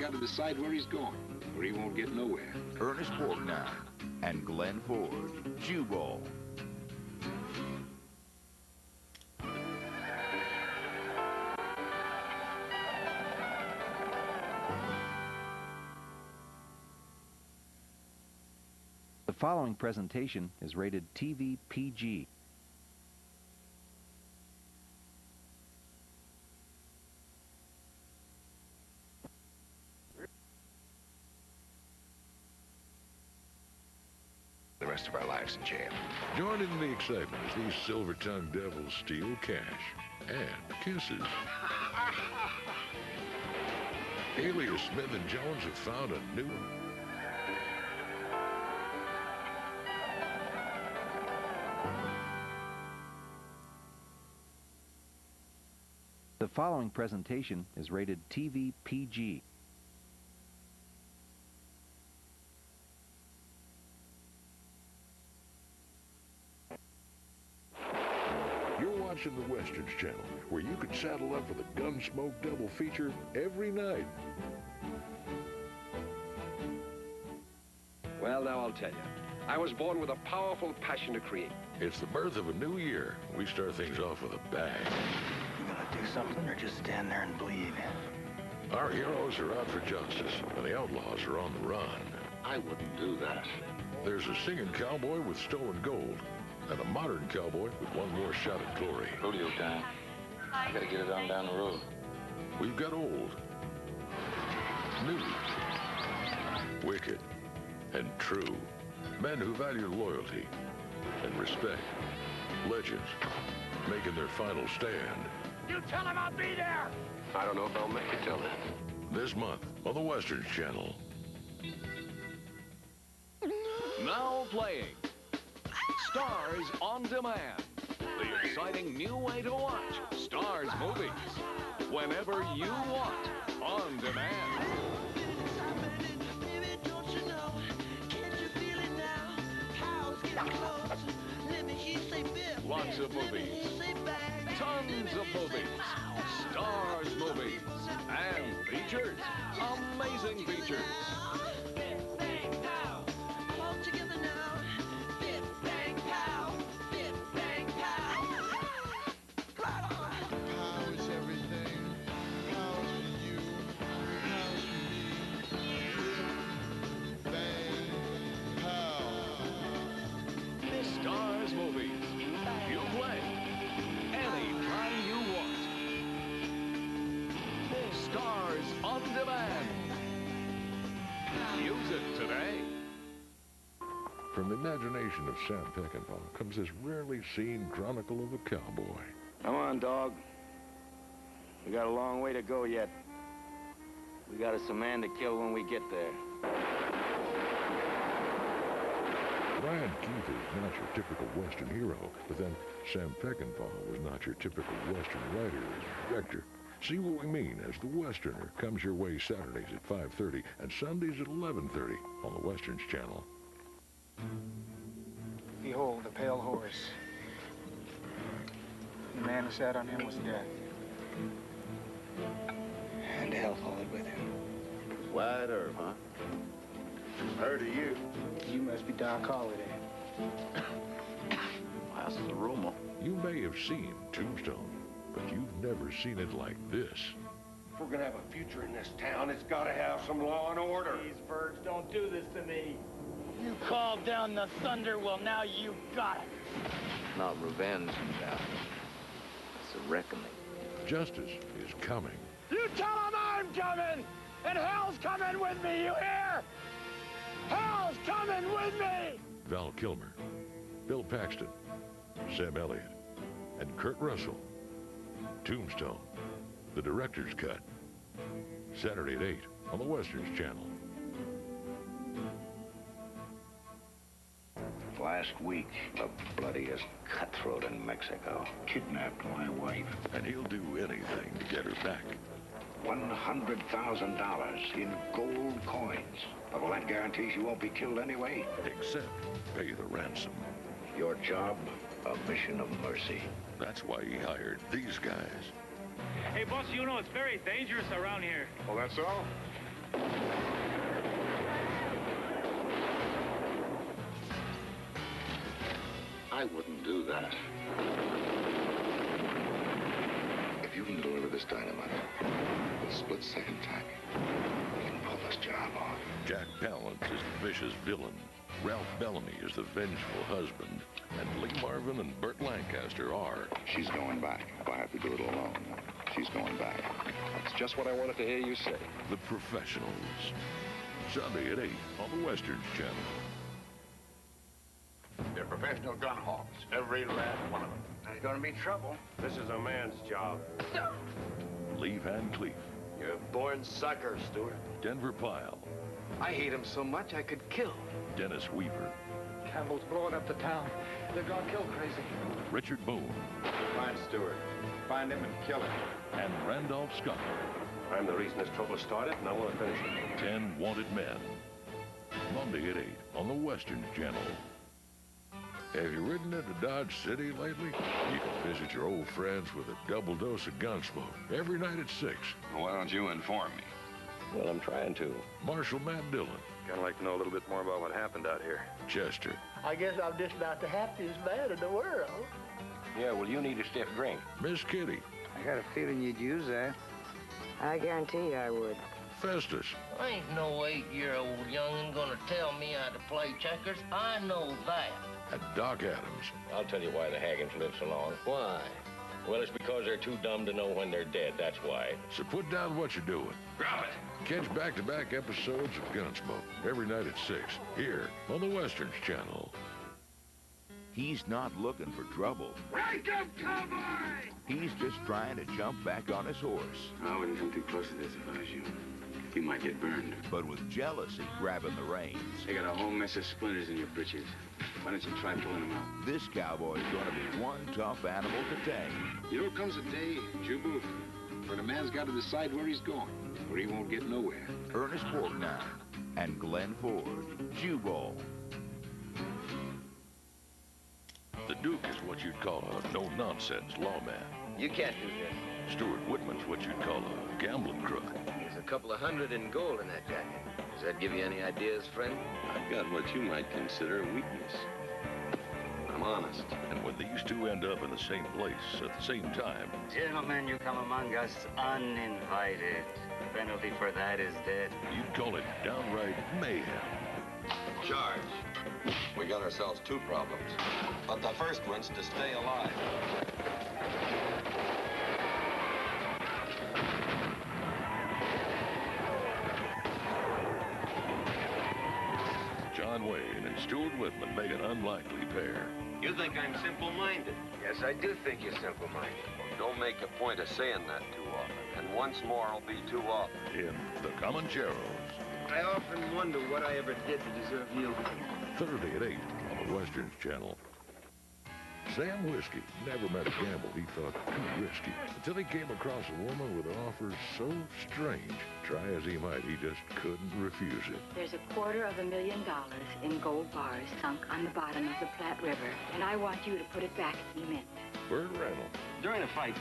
got to decide where he's going, or he won't get nowhere. Ernest Borgnine and Glenn Ford, Jew Ball. The following presentation is rated TV PG. The rest of our lives in jail. Join in the excitement as these silver-tongued devils steal cash and kisses. Alias Smith and Jones have found a new one. The following presentation is rated TV PG. You're watching the Westerns Channel, where you can saddle up for the Gunsmoke double feature every night. Well, now I'll tell you. I was born with a powerful passion to create. It's the birth of a new year. We start things off with a bang. You gonna do something or just stand there and bleed? Our heroes are out for justice, and the outlaws are on the run. I wouldn't do that. There's a singing cowboy with stolen gold, and a modern cowboy with one more shot at glory. Rodeo time. I gotta get it on down the road. We've got old, new, wicked, and true. Men who value loyalty and respect. Legends making their final stand. You tell him I'll be there! I don't know if I'll make it till then. This month on the Westerns Channel. Now playing Stars on Demand. The exciting new way to watch Stars movies. Whenever you want. On demand. Lots of movies. Tons of movies. Stars movies. And features. Amazing features. Stars movies. You play anytime you want. Stars on Demand. Use it today. From the imagination of Sam Peckinpah comes this rarely seen chronicle of a cowboy. Come on, dog. We got a long way to go yet. We got us a man to kill when we get there. Brian Keith is not your typical Western hero, but then Sam Peckinpah was not your typical Western writer or director. See what we mean as The Westerner comes your way Saturdays at 5:30 and Sundays at 11:30 on the Westerns Channel. Behold, the pale horse. The man who sat on him was death. And hell followed with him. Wide Earp, huh? Heard of you. You must be Doc Holliday. That's the rumor. You may have seen Tombstone, but you've never seen it like this. If we're gonna have a future in this town, it's gotta have some law and order. These birds don't do this to me. You called down the thunder, well, now you got it. Not revenge, Doc. It's a reckoning. Justice is coming. You tell them I'm coming! And hell's coming with me, you hear? Hell's coming with me! Val Kilmer, Bill Paxton, Sam Elliott, and Kurt Russell. Tombstone, the director's cut. Saturday at 8 on the Westerns Channel. Last week, the bloodiest cutthroat in Mexico kidnapped my wife. And he'll do anything to get her back. $100,000 in gold coins. But well, that guarantees you won't be killed anyway. Except pay the ransom. Your job, a mission of mercy. That's why he hired these guys. Hey, boss, you know it's very dangerous around here. Well, that's all? I wouldn't do that. If you can deliver this dynamite with split-second timing, you can pull this job off. Jack Palance is the vicious villain. Ralph Bellamy is the vengeful husband. And Lee Marvin and Burt Lancaster are... She's going back. If I have to do it alone, she's going back. That's just what I wanted to hear you say. The Professionals. Sunday at 8 on the Westerns Channel. They're professional gun hawks, every last one of them. There's gonna be trouble. This is a man's job. Lee Van Cleef. You're a born sucker, Stewart. Denver Pyle. I hate him so much I could kill. Dennis Weaver. Campbell's blowing up the town. They're gone kill crazy. Richard Boone. Find Stewart. Find him and kill him. And Randolph Scott. I'm the reason this trouble started, and I want to finish it. 10 Wanted Men. Monday at 8 on the Westerns Channel. Have you ridden into Dodge City lately? You can visit your old friends with a double dose of Gunsmoke every night at 6. Well, why don't you inform me? Well, I'm trying to. Marshal Matt Dillon. Kind of like to know a little bit more about what happened out here. Chester. I guess I'm just about the happiest man in the world. Yeah, well, you need a stiff drink. Miss Kitty. I got a feeling you'd use that. I guarantee you I would. Festus. Ain't no 8-year-old youngin' gonna tell me how to play checkers. I know that. And Doc Adams. I'll tell you why the Haggans live so long. Why? Well, it's because they're too dumb to know when they're dead, that's why. So put down what you're doing. Drop it. Catch back-to-back episodes of Gunsmoke every night at 6, here on the Westerns Channel. He's not looking for trouble. Wake up, cowboy! He's just trying to jump back on his horse. I wouldn't come too close to this if I was you. You might get burned. But with jealousy grabbing the reins. You got a whole mess of splinters in your britches. Why don't you try pulling them out? This cowboy is going to be one tough animal to tame. You know, comes a day, Jubu, when a man's got to decide where he's going, or he won't get nowhere. Ernest Borgnine and Glenn Ford, Jubal. The Duke is what you'd call a no-nonsense lawman. You can't do this. Stuart Whitman's what you'd call a gambling crook. There's a couple of $100 in gold in that jacket. Does that give you any ideas, friend? I've got what you might consider a weakness. I'm honest. And when these two end up in the same place at the same time... Gentlemen, you come among us uninvited. The penalty for that is death. You'd call it downright mayhem. Charge. We got ourselves two problems. But the first one's to stay alive. John Wayne and Stuart Whitman make an unlikely pair. You think I'm simple-minded? Yes, I do think you're simple-minded. Well, don't make a point of saying that too often. And once more will be too often. In The Comancheros. I often wonder what I ever did to deserve you. Thursday at 8 on the Westerns Channel. Sam Whiskey never met a gamble he thought too risky until he came across a woman with an offer so strange. Try as he might, he just couldn't refuse it. There's $250,000 in gold bars sunk on the bottom of the Platte River, and I want you to put it back in the mint. Burt Reynolds. During a fight,